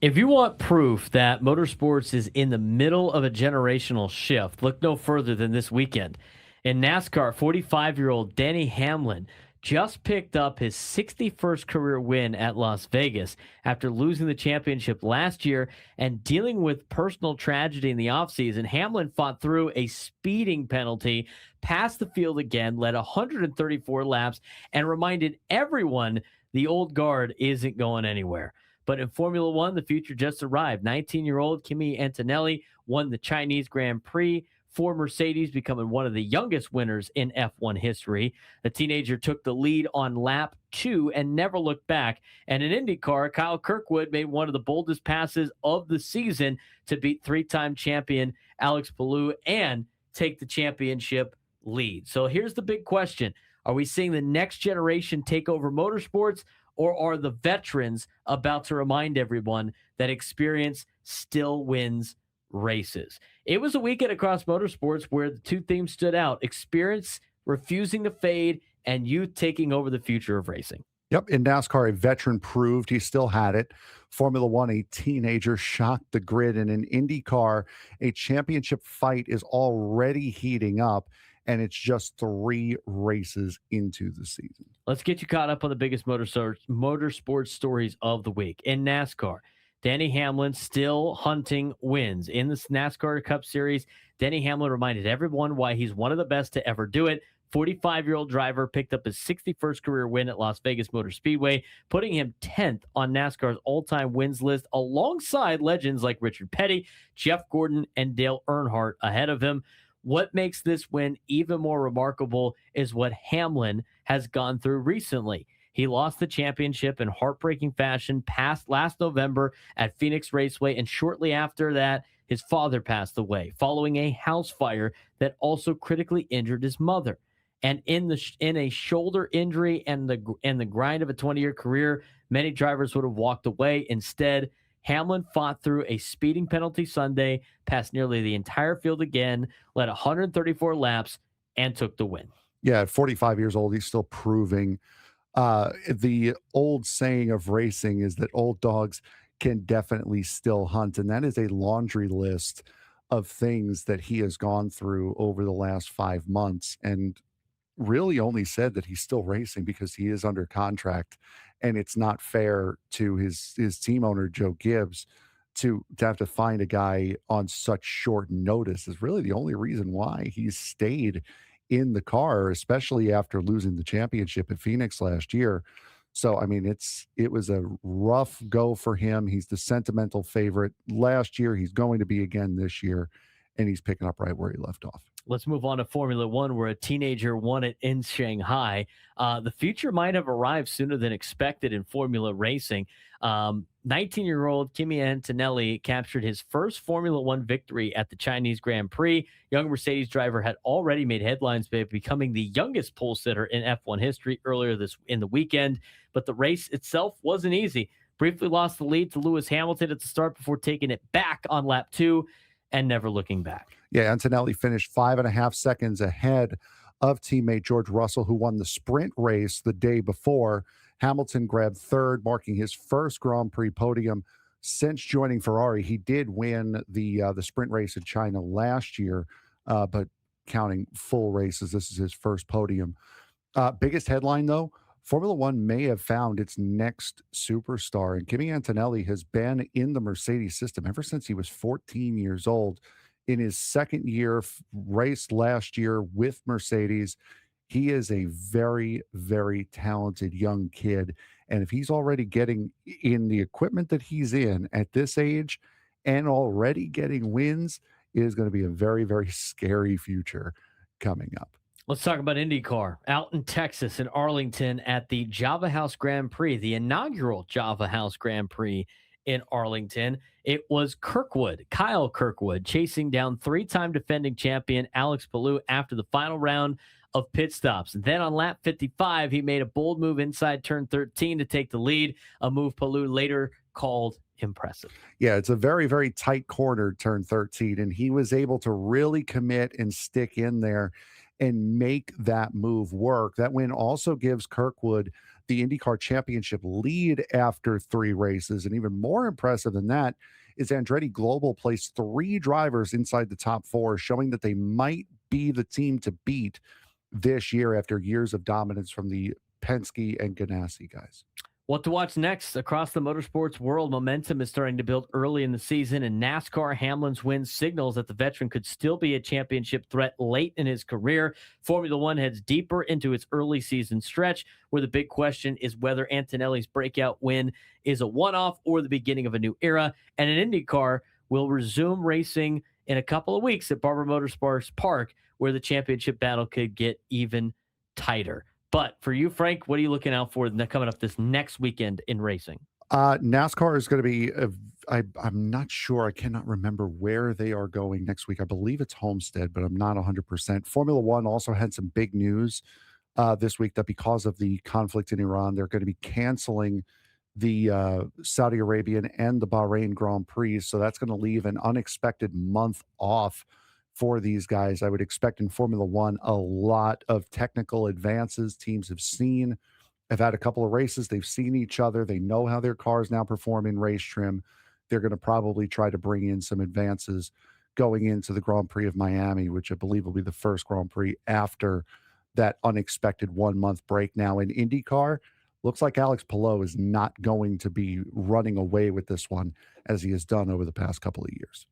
If you want proof that motorsports is in the middle of a generational shift, look no further than this weekend. In NASCAR, 45-year-old Denny Hamlin just picked up his 61st career win at Las Vegas after losing the championship last year and dealing with personal tragedy in the offseason. Hamlin fought through a speeding penalty, passed the field again, led 134 laps, and reminded everyone the old guard isn't going anywhere. But in Formula One, the future just arrived. 19-year-old Kimi Antonelli won the Chinese Grand Prix for Mercedes, becoming one of the youngest winners in F1 history. The teenager took the lead on lap 2 and never looked back. And in IndyCar, Kyle Kirkwood made one of the boldest passes of the season to beat three-time champion Alex Palou and take the championship lead. So here's the big question. Are we seeing the next generation take over motorsports? Or are the veterans about to remind everyone that experience still wins races? It was a weekend across motorsports where the two themes stood out: experience refusing to fade and youth taking over the future of racing. Yep. In NASCAR, a veteran proved he still had it. Formula One, a teenager shocked the grid. And in IndyCar, a championship fight is already heating up, and it's just 3 races into the season. Let's get you caught up on the biggest motorsports stories of the week. In NASCAR, Denny Hamlin still hunting wins. In the NASCAR Cup Series, Denny Hamlin reminded everyone why he's one of the best to ever do it. 45-year-old driver picked up his 61st career win at Las Vegas Motor Speedway, putting him 10th on NASCAR's all-time wins list, alongside legends like Richard Petty, Jeff Gordon, and Dale Earnhardt ahead of him. What makes this win even more remarkable is what Hamlin has gone through recently. He lost the championship in heartbreaking fashion last November at Phoenix Raceway, and shortly after that, his father passed away following a house fire that also critically injured his mother. And in a shoulder injury and the grind of a 20-year career, many drivers would have walked away. Instead, Hamlin fought through a speeding penalty Sunday, passed nearly the entire field again, led 134 laps, and took the win. Yeah, at 45 years old, he's still proving. The old saying of racing is that old dogs can definitely still hunt. And that is a laundry list of things that he has gone through over the last 5 months. And really only said that he's still racing because he is under contract, and it's not fair to his team owner Joe Gibbs to have to find a guy on such short notice. Is really the only reason why he's stayed in the car, especially after losing the championship at Phoenix last year. So I mean, it was a rough go for him. He's the sentimental favorite last year. He's going to be again this year, and he's picking up right where he left off. Let's move on to Formula One, where a teenager won it in Shanghai. The future might have arrived sooner than expected in Formula racing. 19-year-old Kimi Antonelli captured his first Formula One victory at the Chinese Grand Prix. Young Mercedes driver had already made headlines by becoming the youngest pole sitter in F1 history earlier in the weekend. But the race itself wasn't easy. Briefly lost the lead to Lewis Hamilton at the start before taking it back on lap 2 and never looking back. Yeah, Antonelli finished 5.5 seconds ahead of teammate George Russell, who won the sprint race the day before. Hamilton grabbed third, marking his first Grand Prix podium since joining Ferrari. He did win the sprint race in China last year, but counting full races, this is his first podium. Biggest headline, though, Formula One may have found its next superstar, and Kimi Antonelli has been in the Mercedes system ever since he was 14 years old. In his second year, raced last year with Mercedes. He is a very, very talented young kid. And if he's already getting in the equipment that he's in at this age and already getting wins, it is going to be a very, very scary future coming up. Let's talk about IndyCar. Out in Texas, in Arlington, at the Java House Grand Prix, the inaugural Java House Grand Prix in Arlington. It was Kyle Kirkwood, chasing down 3-time defending champion Alex Palou after the final round of pit stops. And then on lap 55, he made a bold move inside turn 13 to take the lead, a move Palou later called impressive. Yeah, it's a very, very tight corner, turn 13, and he was able to really commit and stick in there and make that move work. That win also gives Kirkwood the IndyCar Championship lead after 3 races. And even more impressive than that is Andretti Global placed 3 drivers inside the top 4, showing that they might be the team to beat this year after years of dominance from the Penske and Ganassi guys. What to watch next? Across the motorsports world, momentum is starting to build early in the season, and NASCAR Hamlin's win signals that the veteran could still be a championship threat late in his career. Formula One heads deeper into its early season stretch, where the big question is whether Antonelli's breakout win is a one-off or the beginning of a new era. And an IndyCar will resume racing in a couple of weeks at Barber Motorsports Park, where the championship battle could get even tighter. But for you, Frank, what are you looking out for coming up this next weekend in racing? NASCAR is going to be, I'm not sure. I cannot remember where they are going next week. I believe it's Homestead, but I'm not 100%. Formula One also had some big news this week that because of the conflict in Iran, they're going to be canceling the Saudi Arabian and the Bahrain Grand Prix. So that's going to leave an unexpected month off for these guys. I would expect in Formula One a lot of technical advances. Teams have had a couple of races. They've seen each other. They know how their cars now perform in race trim. They're going to probably try to bring in some advances going into the Grand Prix of Miami, which I believe will be the first Grand Prix after that unexpected 1-month break. Now in IndyCar, looks like Alex Palou is not going to be running away with this one as he has done over the past couple of years.